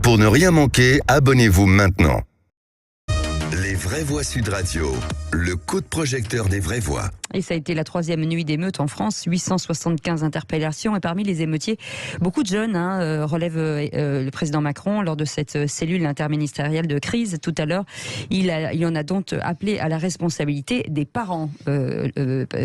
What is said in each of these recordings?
Pour ne rien manquer, abonnez-vous maintenant. Les Vraies Voix Sud Radio, le coup de projecteur des vraies voix. Et ça a été la 3e nuit d'émeute en France, 875 interpellations. Et parmi les émeutiers, beaucoup de jeunes, relève le président Macron lors de cette cellule interministérielle de crise tout à l'heure. Il en a donc appelé à la responsabilité des parents,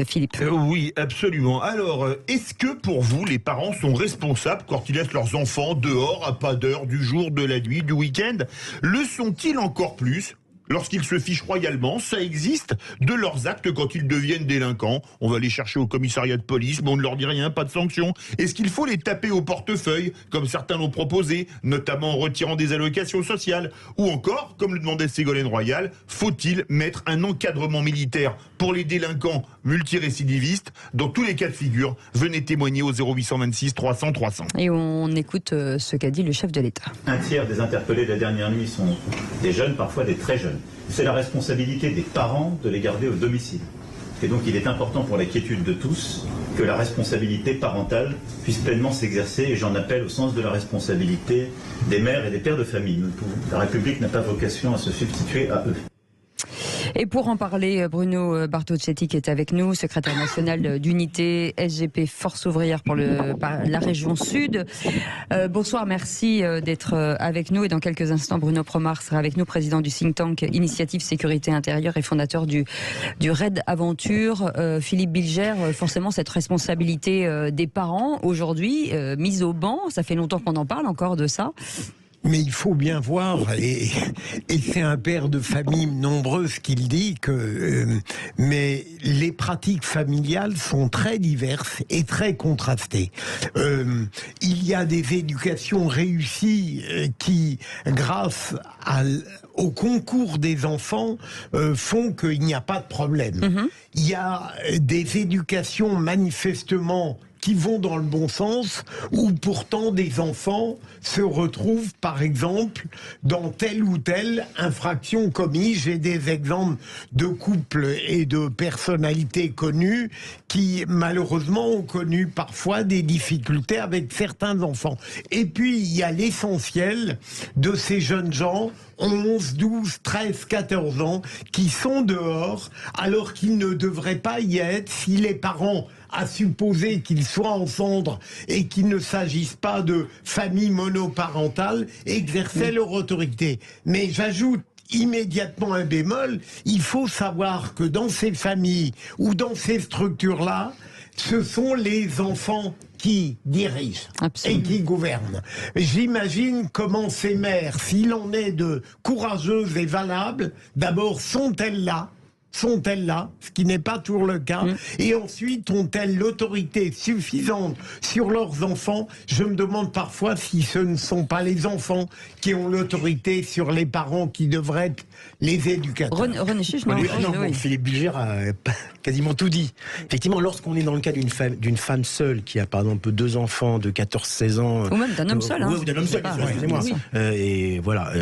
Philippe. Oui, absolument. Alors, est-ce que pour vous, les parents sont responsables quand ils laissent leurs enfants dehors à pas d'heure du jour, de la nuit, du week-end? Le sont-ils encore plus lorsqu'ils se fichent royalement, ça existe, de leurs actes quand ils deviennent délinquants? On va les chercher au commissariat de police, mais on ne leur dit rien, pas de sanction. Est-ce qu'il faut les taper au portefeuille, comme certains l'ont proposé, notamment en retirant des allocations sociales? Ou encore, comme le demandait Ségolène Royal, faut-il mettre un encadrement militaire pour les délinquants multirécidivistes? Dans tous les cas de figure, venez témoigner au 0826 300 300. Et on écoute ce qu'a dit le chef de l'État. Un tiers des interpellés de la dernière nuit sont des jeunes, parfois des très jeunes. C'est la responsabilité des parents de les garder au domicile. Et donc il est important pour la quiétude de tous que la responsabilité parentale puisse pleinement s'exercer, et j'en appelle au sens de la responsabilité des mères et des pères de famille. La République n'a pas vocation à se substituer à eux. Et pour en parler, Bruno Bartocchetti qui est avec nous, secrétaire national d'unité SGP Force ouvrière pour la région Sud. Bonsoir, merci d'être avec nous. Et dans quelques instants, Bruno Promar sera avec nous, président du think tank Initiative Sécurité Intérieure et fondateur du Raid Aventure. Philippe Bilger, forcément cette responsabilité des parents aujourd'hui, mise au banc, ça fait longtemps qu'on en parle encore de ça. Mais il faut bien voir, et c'est un père de famille nombreuse qui le dit, mais les pratiques familiales sont très diverses et très contrastées. Il y a des éducations réussies qui, grâce au concours des enfants, font qu'il n'y a pas de problème. Mm-hmm. Il y a des éducations manifestement qui vont dans le bon sens, où pourtant des enfants se retrouvent, par exemple, dans telle ou telle infraction commise. J'ai des exemples de couples et de personnalités connues qui, malheureusement, ont connu parfois des difficultés avec certains enfants. Et puis, il y a l'essentiel de ces jeunes gens, 11, 12, 13, 14 ans, qui sont dehors, alors qu'ils ne devraient pas y être si les parents, à supposer qu'ils soient ensemble et qu'il ne s'agisse pas de famille monoparentale, exerçaient leur autorité. Mais j'ajoute immédiatement un bémol, il faut savoir que dans ces familles ou dans ces structures-là, ce sont les enfants qui dirigent. Absolument. Et qui gouvernent. J'imagine comment ces mères, s'il en est de courageuses et valables, d'abord sont-elles là, ce qui n'est pas toujours le cas, et ensuite ont-elles l'autorité suffisante sur leurs enfants? Je me demande parfois si ce ne sont pas les enfants qui ont l'autorité sur les parents qui devraient être les éducateurs. René Chiche, oui. Philippe Bilger a quasiment tout dit. Effectivement, lorsqu'on est dans le cas d'une femme seule qui a par exemple 2 enfants de 14-16 ans... Ou même d'un homme seul. Ou d'un homme seul, excusez-moi. Oui. Et voilà,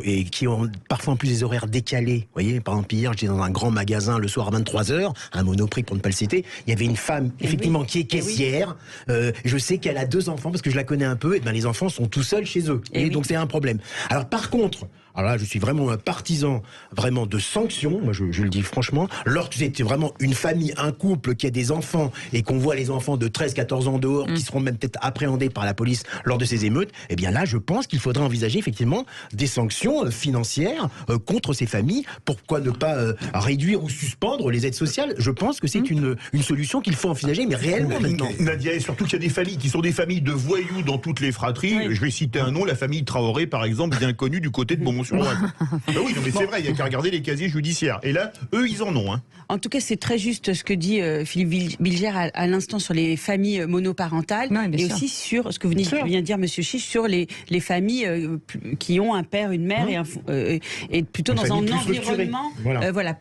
et qui ont parfois en plus des horaires décalés. Vous voyez, par exemple, hier, j'étais dans un grand magasin le soir à 23h, un Monoprix pour ne pas le citer, il y avait une femme effectivement qui est caissière, je sais qu'elle a 2 enfants parce que je la connais un peu, et ben les enfants sont tout seuls chez eux, et donc c'est un problème. Alors par contre, alors là, je suis vraiment un partisan vraiment de sanctions, moi je le dis franchement, lorsque c'est vraiment une famille, un couple qui a des enfants et qu'on voit les enfants de 13-14 ans dehors qui seront même peut-être appréhendés par la police lors de ces émeutes, eh bien là je pense qu'il faudrait envisager effectivement des sanctions financières contre ces familles. Pourquoi ne pas réduire ou suspendre les aides sociales? Je pense que c'est une solution qu'il faut envisager, mais réellement maintenant. Nadia, et surtout qu'il y a des familles qui sont des familles de voyous dans toutes les fratries. Oui. Je vais citer un nom, la famille Traoré par exemple, bien connue du côté de Beaumont. Oui, non, mais c'est vrai, il n'y a qu'à regarder les casiers judiciaires. Et là, eux, ils en ont. En tout cas, c'est très juste ce que dit Philippe Bilger à l'instant sur les familles monoparentales, et aussi sur ce que vient de dire Monsieur Chiche sur les familles qui ont un père, une mère et plutôt dans un environnement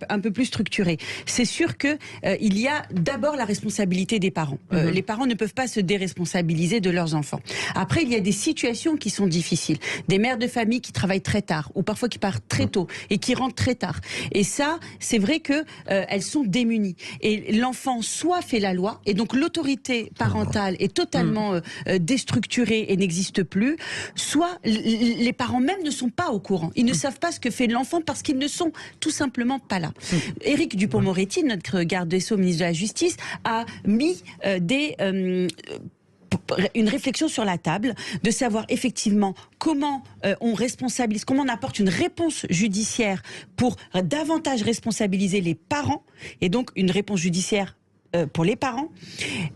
un peu plus structuré. C'est sûr que il y a d'abord la responsabilité des parents. Les parents ne peuvent pas se déresponsabiliser de leurs enfants. Après, il y a des situations qui sont difficiles. Des mères de famille qui travaillent très tard. tard, ou parfois qui partent très tôt et qui rentrent très tard. Et ça, c'est vrai que elles sont démunies. Et l'enfant soit fait la loi, et donc l'autorité parentale est totalement déstructurée et n'existe plus, soit les parents même ne sont pas au courant. Ils ne savent pas ce que fait l'enfant parce qu'ils ne sont tout simplement pas là. Éric Dupond-Moretti, notre garde des Sceaux, ministre de la Justice, a mis une réflexion sur la table, de savoir effectivement comment on responsabilise, comment on apporte une réponse judiciaire pour davantage responsabiliser les parents, et donc une réponse judiciaire pour les parents,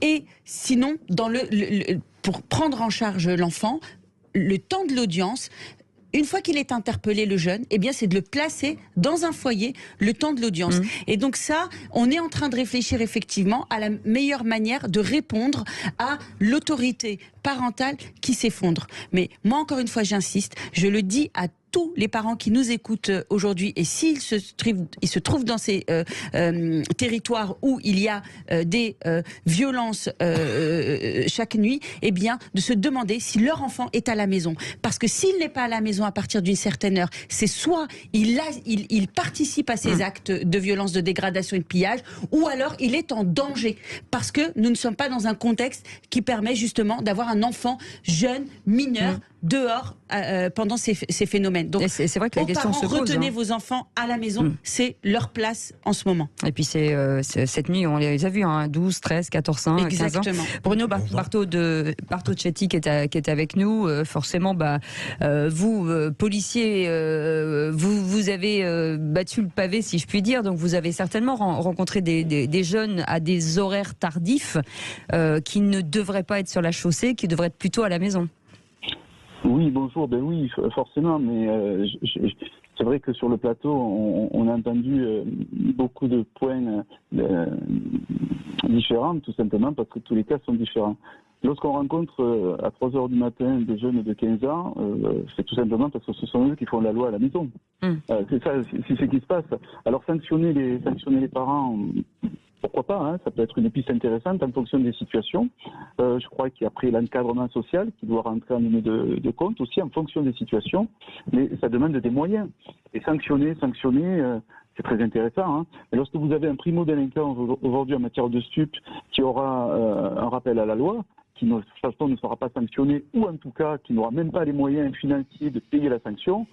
et sinon, pour prendre en charge l'enfant, le temps de l'audience. Une fois qu'il est interpellé, le jeune, eh bien, c'est de le placer dans un foyer le temps de l'audience. Et donc ça, on est en train de réfléchir effectivement à la meilleure manière de répondre à l'autorité parentale qui s'effondre. Mais moi, encore une fois, j'insiste, je le dis à tous les parents qui nous écoutent aujourd'hui, et s'ils se trouvent dans ces territoires où il y a des violences chaque nuit, eh bien, de se demander si leur enfant est à la maison. Parce que s'il n'est pas à la maison à partir d'une certaine heure, c'est soit il participe à ces actes de violence, de dégradation et de pillage, ou alors il est en danger. Parce que nous ne sommes pas dans un contexte qui permet justement d'avoir un enfant jeune, mineur, dehors pendant ces phénomènes. Donc, c'est vrai que la question se pose. Retenez vos enfants à la maison, c'est leur place en ce moment. Et puis c'est cette nuit, on les a vus, 12, 13, 14 ans, 15 ans. Bruno Bartocchetti qui est avec nous, forcément, vous, policiers, vous avez battu le pavé, si je puis dire, donc vous avez certainement rencontré des jeunes à des horaires tardifs qui ne devraient pas être sur la chaussée, qui devraient être plutôt à la maison. Oui, bonjour. Ben oui, forcément, mais c'est vrai que sur le plateau, on a entendu beaucoup de points différents, tout simplement parce que tous les cas sont différents. Lorsqu'on rencontre à 3h du matin des jeunes de 15 ans, c'est tout simplement parce que ce sont eux qui font la loi à la maison. C'est ça, c'est ce qui se passe. Alors sanctionner les parents, pourquoi pas, hein, ça peut être une piste intéressante en fonction des situations. Je crois qu'il y a après l'encadrement social qui doit rentrer en ligne de compte aussi en fonction des situations, mais ça demande des moyens. Et sanctionner, c'est très intéressant. Hein. Mais lorsque vous avez un primo-délinquant aujourd'hui en matière de stupes qui aura un rappel à la loi, qui de toute façon ne sera pas sanctionné, ou en tout cas qui n'aura même pas les moyens financiers de payer la sanction,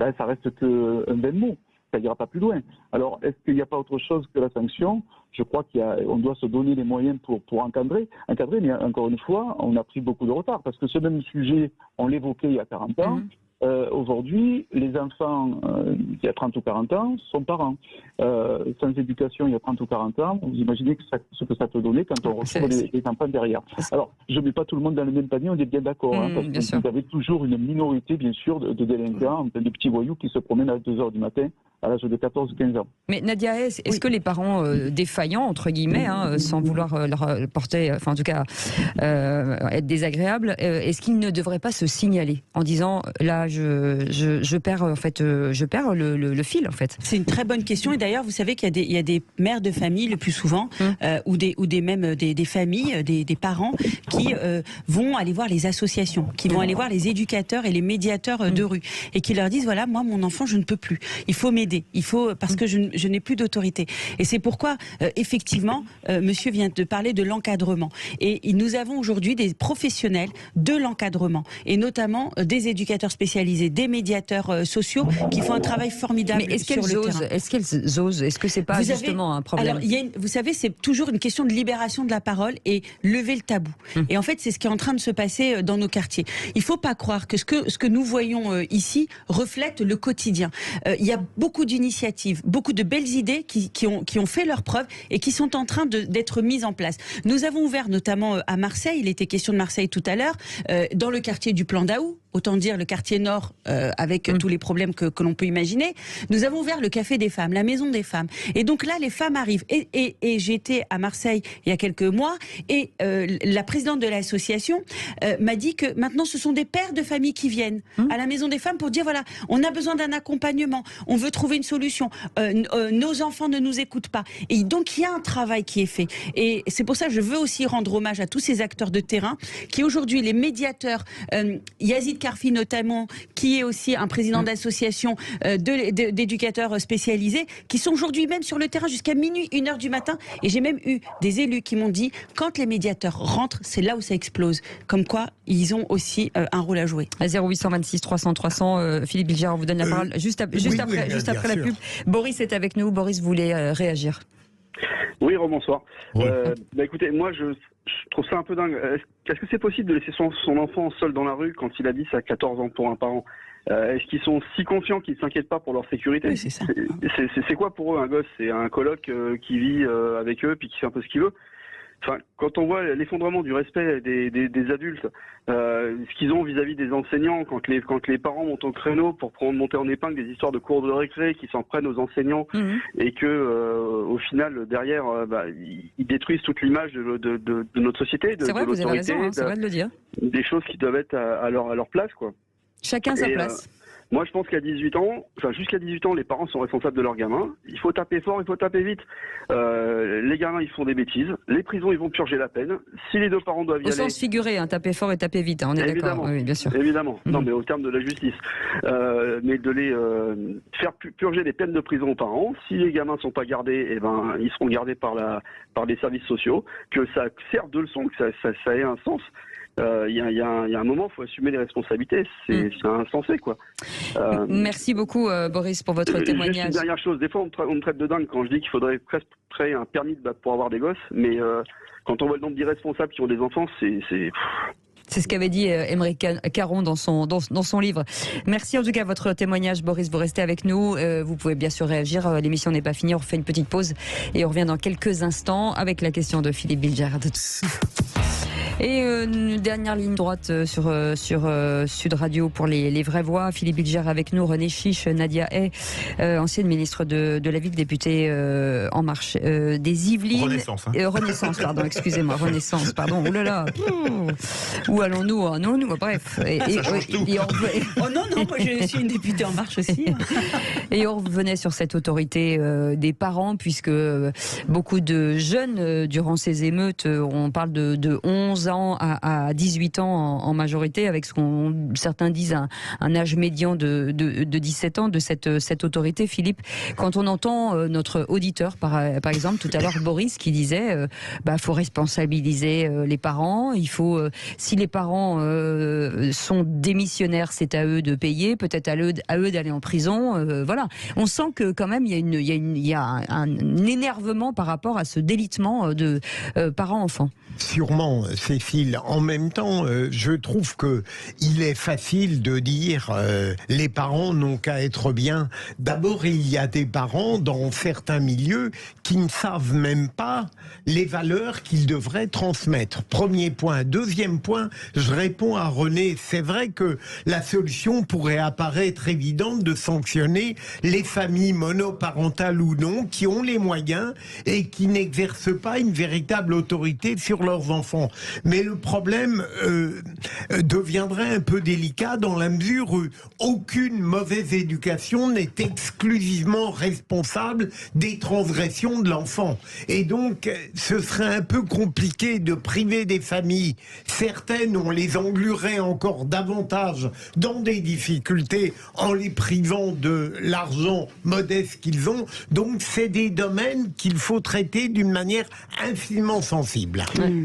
ça reste qu'un vain mot. Ça n'ira pas plus loin. Alors, est-ce qu'il n'y a pas autre chose que la sanction ? Je crois qu'on doit se donner les moyens pour encadrer, mais encore une fois, on a pris beaucoup de retard, parce que ce même sujet, on l'évoquait il y a 40 ans. Aujourd'hui, les enfants il y a 30 ou 40 ans sont parents. Sans éducation il y a 30 ou 40 ans, vous imaginez ce que ça peut donner quand on retrouve les enfants derrière. Alors, je ne mets pas tout le monde dans le même panier, on est bien d'accord, parce que vous avez toujours une minorité, bien sûr, de délinquants, de petits voyous qui se promènent à 2h du matin à l'âge de 14-15 ans. Mais Nadia, est-ce que les parents défaillants, entre guillemets, sans vouloir leur porter, enfin en tout cas être désagréables, est-ce qu'ils ne devraient pas se signaler en disant là je perds en fait le fil en fait? C'est une très bonne question, et d'ailleurs vous savez qu'il y a des mères de famille le plus souvent ou des familles, des parents qui vont aller voir les associations, qui vont aller voir les éducateurs et les médiateurs de rue, et qui leur disent voilà, moi mon enfant je ne peux plus, il faut m'aider. Parce que je n'ai plus d'autorité. Et c'est pourquoi, effectivement, monsieur vient de parler de l'encadrement. Et nous avons aujourd'hui des professionnels de l'encadrement, et notamment des éducateurs spécialisés, des médiateurs sociaux qui font un travail formidable sur le terrain. Est-ce qu'elles osent? Est-ce que c'est pas justement un problème? Alors, vous savez, c'est toujours une question de libération de la parole et lever le tabou. Et en fait, c'est ce qui est en train de se passer dans nos quartiers. Il ne faut pas croire que ce que nous voyons ici reflète le quotidien. Il y a beaucoup d'initiatives, beaucoup de belles idées qui ont fait leurs preuves et qui sont en train d'être mises en place. Nous avons ouvert notamment à Marseille, il était question de Marseille tout à l'heure, dans le quartier du Plan d'Aou, autant dire le quartier nord avec tous les problèmes que l'on peut imaginer. Nous avons ouvert le Café des Femmes, la Maison des Femmes. Et donc là, les femmes arrivent. Et j'étais à Marseille il y a quelques mois, et la présidente de l'association m'a dit que maintenant ce sont des pères de famille qui viennent à la Maison des Femmes pour dire voilà, on a besoin d'un accompagnement, on veut trouver une solution, nos enfants ne nous écoutent pas. Et donc il y a un travail qui est fait. Et c'est pour ça que je veux aussi rendre hommage à tous ces acteurs de terrain qui aujourd'hui, les médiateurs, Yazid Carfi notamment, qui est aussi un président d'association d'éducateurs spécialisés, qui sont aujourd'hui même sur le terrain jusqu'à minuit, 1h du matin. Et j'ai même eu des élus qui m'ont dit, quand les médiateurs rentrent, c'est là où ça explose. Comme quoi, ils ont aussi un rôle à jouer. À 0826 300 300, Philippe Bilger, on vous donne la parole juste après la pub. Boris est avec nous. Boris voulait réagir. Oui, bonsoir. Oui. Écoutez, moi je trouve ça un peu dingue. Est-ce que c'est possible de laisser son enfant seul dans la rue quand il a 10 à 14 ans pour un parent? Est-ce qu'ils sont si confiants qu'ils ne s'inquiètent pas pour leur sécurité? Oui, c'est ça. C'est quoi pour eux un gosse? C'est un coloc qui vit avec eux puis qui fait un peu ce qu'il veut. Enfin, quand on voit l'effondrement du respect des adultes, ce qu'ils ont vis-à-vis des enseignants, quand les parents montent au créneau pour monter en épingle des histoires de cours de récré qui s'en prennent aux enseignants, et que au final derrière, ils détruisent toute l'image de notre société, de l'autorité. Vous avez raison, c'est vrai de le dire. Des choses qui doivent être à leur place, quoi. Chacun sa place. Moi, je pense qu'à 18 ans, jusqu'à 18 ans, les parents sont responsables de leurs gamins. Il faut taper fort, il faut taper vite. Les gamins, ils font des bêtises. Les prisons, ils vont purger la peine. Si les deux parents doivent y aller... Au sens figuré, taper fort et taper vite, on est d'accord. Oui, bien sûr. Évidemment. Non, mais au terme de la justice. Mais de les faire purger des peines de prison aux parents. Si les gamins sont pas gardés, ils seront gardés par les services sociaux. Que ça serve de leçon, que ça ait un sens. Il y a un moment, il faut assumer les responsabilités. C'est insensé, quoi. Merci beaucoup, Boris, pour votre témoignage. Juste une dernière chose. Des fois, on me traite de dingue quand je dis qu'il faudrait presque créer un permis pour avoir des gosses. Mais quand on voit le nombre d'irresponsables qui ont des enfants, c'est ce qu'avait dit Émeric Caron dans son livre. Merci en tout cas votre témoignage, Boris. Vous restez avec nous. Vous pouvez bien sûr réagir. L'émission n'est pas finie. On refait une petite pause et on revient dans quelques instants avec la question de Philippe Bilger. Et une dernière ligne droite sur Sud Radio pour les vraies voix. Philippe Bilger avec nous, René Chiche, Nadia Hay, ancienne ministre de la Ville, députée En Marche des Yvelines. Renaissance. Pardon, excusez-moi, Renaissance, pardon. Ouh là là. Où allons-nous? Non, bref. Oh non, moi je suis une députée En Marche aussi. Et on revenait sur cette autorité des parents, puisque beaucoup de jeunes, durant ces émeutes, on parle de 11 ans à 18 ans en majorité, avec ce qu'on certains disent un âge médian de 17 ans de cette autorité. Philippe, quand on entend notre auditeur, par exemple, tout à l'heure, Boris, qui disait faut responsabiliser les parents, il faut, si les parents sont démissionnaires, c'est à eux de payer, peut-être à eux d'aller en prison, voilà. On sent que quand même il y a un énervement par rapport à ce délitement de parents-enfants. Sûrement, Cécile. En même temps, je trouve que il est facile de dire les parents n'ont qu'à être bien. D'abord, il y a des parents dans certains milieux qui ne savent même pas les valeurs qu'ils devraient transmettre. Premier point. Deuxième point, je réponds à René. C'est vrai que la solution pourrait apparaître évidente de sanctionner les familles monoparentales ou non qui ont les moyens et qui n'exercent pas une véritable autorité sur leurs enfants. Mais le problème deviendrait un peu délicat dans la mesure où aucune mauvaise éducation n'est exclusivement responsable des transgressions de l'enfant. Et donc, ce serait un peu compliqué de priver des familles. Certaines, on les engluerait encore davantage dans des difficultés en les privant de l'argent modeste qu'ils ont. Donc, c'est des domaines qu'il faut traiter d'une manière infiniment sensible.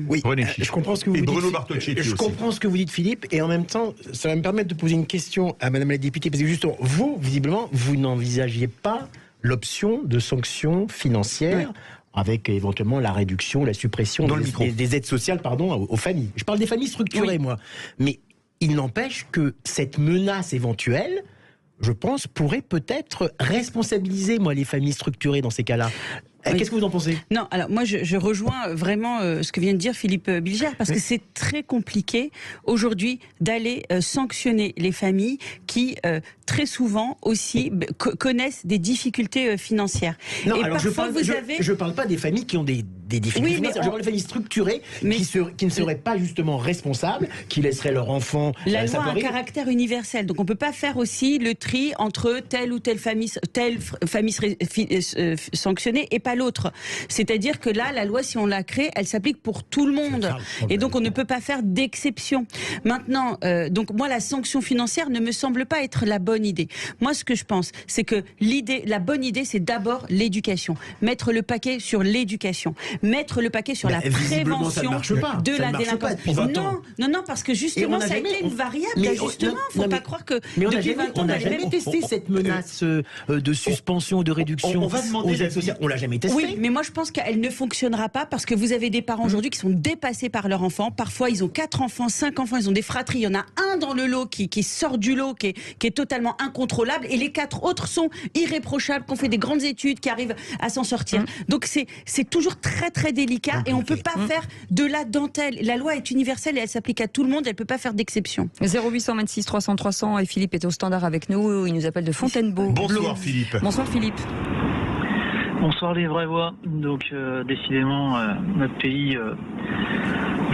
Oui, je comprends ce que vous dites. Bruno Bartocchetti aussi. Je comprends ce que vous dites, Philippe, et en même temps, ça va me permettre de poser une question à Madame la députée, parce que justement, vous, visiblement, vous n'envisagiez pas l'option de sanctions financières. Oui. Avec éventuellement la réduction, la suppression des aides sociales, aux familles. Je parle des familles structurées, moi. Mais il n'empêche que cette menace éventuelle, je pense, pourrait peut-être responsabiliser, les familles structurées dans ces cas-là. Qu'est-ce que vous en pensez? Non, alors moi je rejoins vraiment ce que vient de dire Philippe Bilger, parce que c'est très compliqué aujourd'hui d'aller sanctionner les familles qui très souvent aussi connaissent des difficultés financières. Non, et alors parfois je parle pas des familles qui ont des difficultés financières. Je parle des familles structurées qui ne seraient pas justement responsables, qui laisseraient leurs enfants. La loi a un caractère universel, donc on peut pas faire aussi le tri entre telle ou telle famille sanctionnée et pas l'autre. C'est-à-dire que là, la loi, si on la crée, elle s'applique pour tout le monde, et donc on ne peut pas faire d'exception. Maintenant, donc moi, la sanction financière ne me semble pas être la bonne idée. Moi, ce que je pense, c'est que la bonne idée, c'est d'abord l'éducation. Mettre le paquet sur l'éducation. Mettre le paquet sur la prévention de la délinquance. Non, parce que justement, ça a été une variable d'ajustement. Il ne faut pas croire que depuis 20 ans, on n'a jamais testé cette menace de suspension, de réduction. On va demander aux aides sociales. On l'a jamais testé. Oui, mais moi, je pense qu'elle ne fonctionnera pas parce que vous avez des parents aujourd'hui qui sont dépassés par leur enfant. Parfois, ils ont 4 enfants, 5 enfants, ils ont des fratries. Il y en a un dans le lot qui sort du lot, qui est totalement incontrôlable, et les 4 autres sont irréprochables, qui ont fait des grandes études, qui arrivent à s'en sortir. Donc c'est toujours très très délicat, et on peut pas faire de la dentelle. La loi est universelle et elle s'applique à tout le monde, elle peut pas faire d'exception. 0826 300 300, et Philippe est au standard avec nous, il nous appelle de Fontainebleau. Bonsoir Philippe. Bonsoir Philippe. Bonsoir les vraies voix. Donc décidément notre pays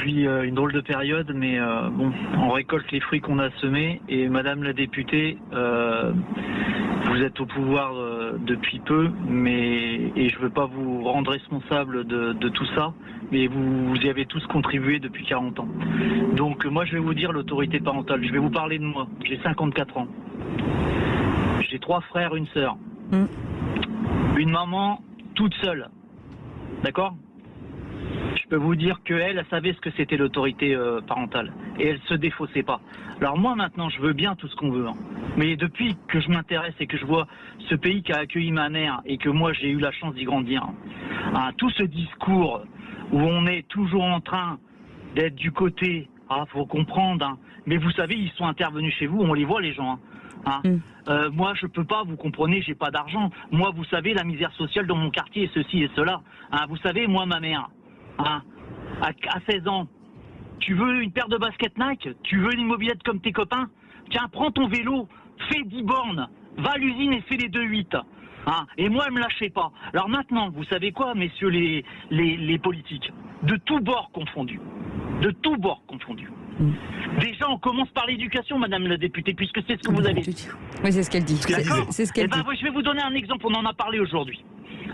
vit une drôle de période, mais bon, on récolte les fruits qu'on a semés. Et Madame la députée, vous êtes au pouvoir depuis peu, et je ne veux pas vous rendre responsable de tout ça, mais vous y avez tous contribué depuis 40 ans. Donc moi je vais vous dire l'autorité parentale. Je vais vous parler de moi. J'ai 54 ans. J'ai 3 frères, une sœur. Une maman toute seule. D'accord ? Je peux vous dire qu'elle savait ce que c'était l'autorité parentale. Et elle se défaussait pas. Alors moi maintenant, je veux bien tout ce qu'on veut. Hein. Mais depuis que je m'intéresse et que je vois ce pays qui a accueilli ma mère et que moi j'ai eu la chance d'y grandir, hein, tout ce discours où on est toujours en train d'être du côté, faut comprendre, hein, mais vous savez, ils sont intervenus chez vous, on les voit les gens. Hein. Moi, je peux pas, vous comprenez, j'ai pas d'argent. Moi, vous savez, la misère sociale dans mon quartier, ceci et cela. Hein, vous savez, moi, ma mère, hein, à 16 ans, tu veux une paire de baskets Nike? Tu veux une mobilette comme tes copains? Tiens, prends ton vélo, fais 10 bornes, va à l'usine et fais les 2-8. Hein, et moi, elle me lâchait pas. Alors maintenant, vous savez quoi, messieurs les politiques? De tous bords confondus. De tous bords confondus. Déjà, on commence par l'éducation, Madame la députée, puisque c'est ce que vous avez dit. Oui, c'est ce qu'elle dit. C'est ce qu'elle dit. Je vais vous donner un exemple, on en a parlé aujourd'hui.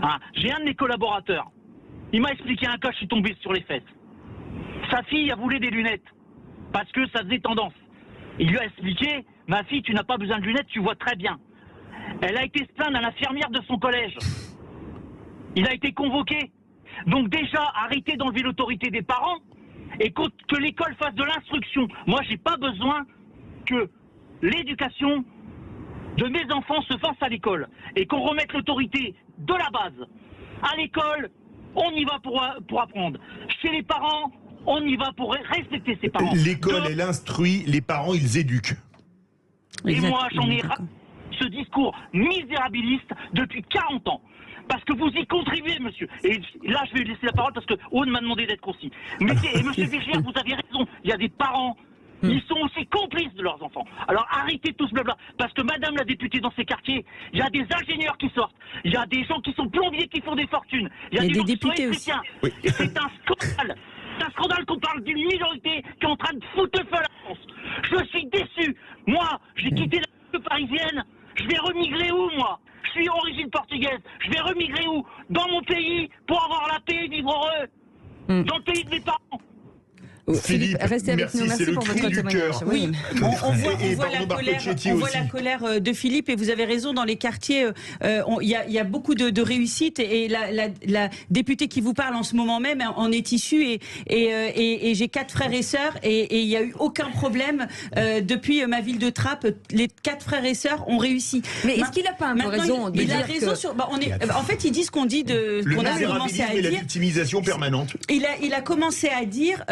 Hein, j'ai un de mes collaborateurs. Il m'a expliqué un cas, je suis tombé sur les fesses. Sa fille a voulu des lunettes, parce que ça faisait tendance. Il lui a expliqué, ma fille, tu n'as pas besoin de lunettes, tu vois très bien. Elle a été se plaindre à l'infirmière de son collège. Il a été convoqué. Donc déjà, arrêtez d'enlever l'autorité des parents et que l'école fasse de l'instruction. Moi, j'ai pas besoin que l'éducation de mes enfants se fasse à l'école et qu'on remette l'autorité de la base. À l'école, on y va pour apprendre. Chez les parents, on y va pour respecter ses parents. L'école, elle instruit, les parents, ils éduquent. Et moi, j'en ai ce discours misérabiliste depuis 40 ans. Parce que vous y contribuez, monsieur. Et là, je vais laisser la parole parce que Aude m'a demandé d'être concis. Mais monsieur Virgier, vous avez raison. Il y a des parents, ils sont aussi complices de leurs enfants. Alors arrêtez tout ce blabla. Parce que madame la députée, dans ces quartiers, il y a des ingénieurs qui sortent. Il y a des gens qui sont plombiers qui font des fortunes. Il y a des gens députés qui sont électriciens. Oui. Et c'est un scandale. C'est un scandale qu'on parle d'une minorité qui est en train de foutre le feu à la France. Je suis déçu. Moi, j'ai quitté la parisienne. Je vais remigrer où, moi? Je suis d'origine portugaise. Je vais remigrer où? Dans mon pays, pour avoir la paix et vivre heureux. Dans le pays de mes parents. Philippe, restez avec nous. Merci pour votre témoignage. Oui. On voit la colère de Philippe, et vous avez raison, dans les quartiers, il y a beaucoup de réussite, et la députée qui vous parle en ce moment même en est issue, et j'ai 4 frères et sœurs, et il n'y a eu aucun problème depuis ma ville de Trappes. Les 4 frères et sœurs ont réussi. Mais est-ce qu'il n'a pas un peu raison de dire que... En fait, il dit ce qu'on dit qu'on a commencé à dire. La victimisation permanente. Il a commencé à dire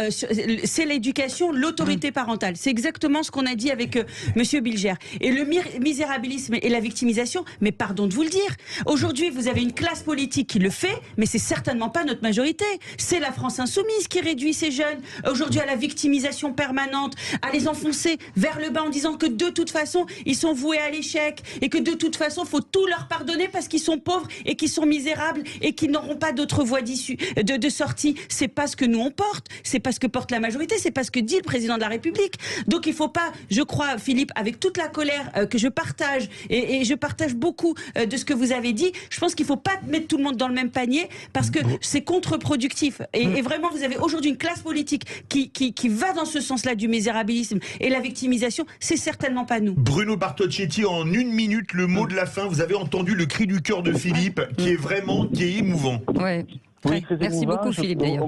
c'est l'éducation, l'autorité parentale. C'est exactement ce qu'on a dit avec Monsieur Bilger. Et le misérabilisme et la victimisation, mais pardon de vous le dire, aujourd'hui vous avez une classe politique qui le fait, mais c'est certainement pas notre majorité. C'est la France insoumise qui réduit ces jeunes aujourd'hui à la victimisation permanente, à les enfoncer vers le bas en disant que de toute façon ils sont voués à l'échec et que de toute façon faut tout leur pardonner parce qu'ils sont pauvres et qu'ils sont misérables et qu'ils n'auront pas d'autre voie d'issue, de sortie. C'est pas ce que nous on porte, c'est pas ce que porte la majorité, c'est pas ce que dit le président de la République. Donc il faut pas, je crois Philippe, avec toute la colère que je partage et je partage beaucoup de ce que vous avez dit, je pense qu'il faut pas mettre tout le monde dans le même panier parce que c'est contre-productif. Et vraiment vous avez aujourd'hui une classe politique qui va dans ce sens-là du misérabilisme et la victimisation, c'est certainement pas nous. Bruno Bartocchetti, en 1 minute, le mot de la fin. Vous avez entendu le cri du cœur de Philippe, qui est émouvant. Ouais. Oui, très merci émouvant. beaucoup Philippe d'ailleurs.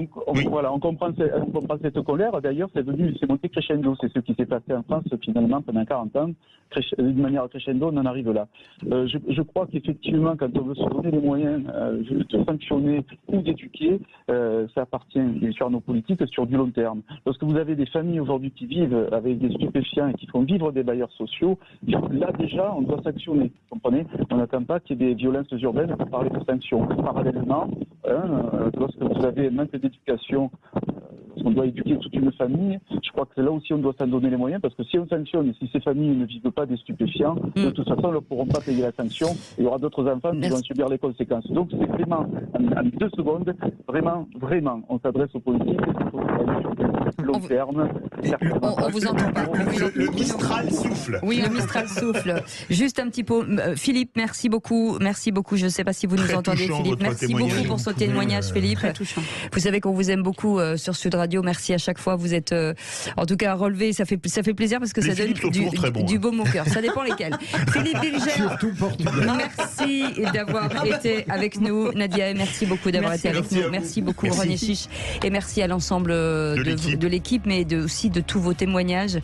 Voilà, on comprend cette colère. D'ailleurs, c'est monté crescendo. C'est ce qui s'est passé en France finalement pendant 40 ans. De manière crescendo, on en arrive là. Je crois qu'effectivement, quand on veut se donner les moyens de sanctionner ou d'éduquer, ça appartient bien sûr à nos politiques sur du long terme. Lorsque vous avez des familles aujourd'hui qui vivent avec des stupéfiants et qui font vivre des bailleurs sociaux, là déjà, on doit sanctionner. Vous comprenez ? On n'attend pas qu'il y ait des violences urbaines pour parler de sanctions. Parallèlement, lorsque vous avez un manque d'éducation, on doit éduquer toute une famille, je crois que c'est là aussi on doit s'en donner les moyens, parce que si on sanctionne et si ces familles ne vivent pas des stupéfiants, de toute façon, elles ne pourront pas payer la sanction, il y aura d'autres enfants qui vont subir les conséquences. Donc c'est vraiment, en 2 secondes, vraiment, on s'adresse aux politiques, il faut aller sur le long terme. On vous entend pas. Le Mistral souffle. Oui, le Mistral souffle. Juste un petit peu, Philippe, merci beaucoup. Je ne sais pas si vous nous entendez, Philippe. Merci beaucoup pour ce témoignage, Philippe. Vous savez qu'on vous aime beaucoup sur Sud Radio. Merci à chaque fois. Vous êtes, en tout cas, relevé. Ça fait plaisir parce que ça donne du baume au cœur. Ça dépend lesquels. Philippe Bilger, merci d'avoir été avec nous. Nadia, merci beaucoup d'avoir été avec nous. Merci beaucoup, René Chiche. Et merci à l'ensemble de l'équipe, mais aussi de tous vos témoignages.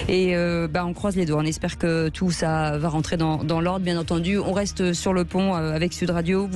Et on croise les doigts. On espère que tout ça va rentrer dans l'ordre, bien entendu. On reste sur le pont avec Sud Radio.